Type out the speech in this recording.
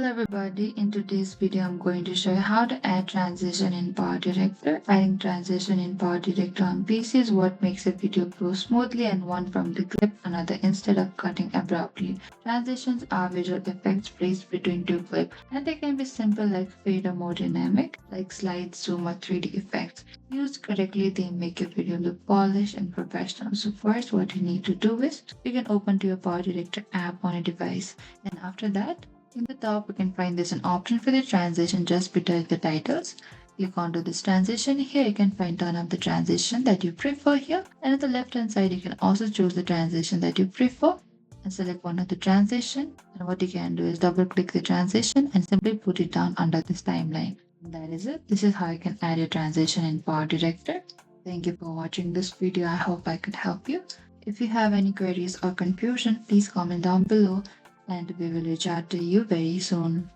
Hello everybody, in today's video I'm going to show you how to add transition in PowerDirector. Adding transition in PowerDirector on PC is what makes a video flow smoothly and one from the clip to another instead of cutting abruptly. Transitions are visual effects placed between two clips, and they can be simple like fade or more dynamic like slide, zoom or 3D effects. Used correctly, they make your video look polished and professional. So first what you need to do is you can open to your PowerDirector app on a device. Then after that, in the top, you can find there's an option for the transition just below the titles. Click onto this transition. Here you can find turn up the transition that you prefer here. And at the left hand side, you can also choose the transition that you prefer and select one of the transition. And what you can do is double click the transition and simply put it down under this timeline. And that is it. This is how you can add your transition in PowerDirector. Thank you for watching this video. I hope I could help you. If you have any queries or confusion, please comment down below and we will reach out to you very soon.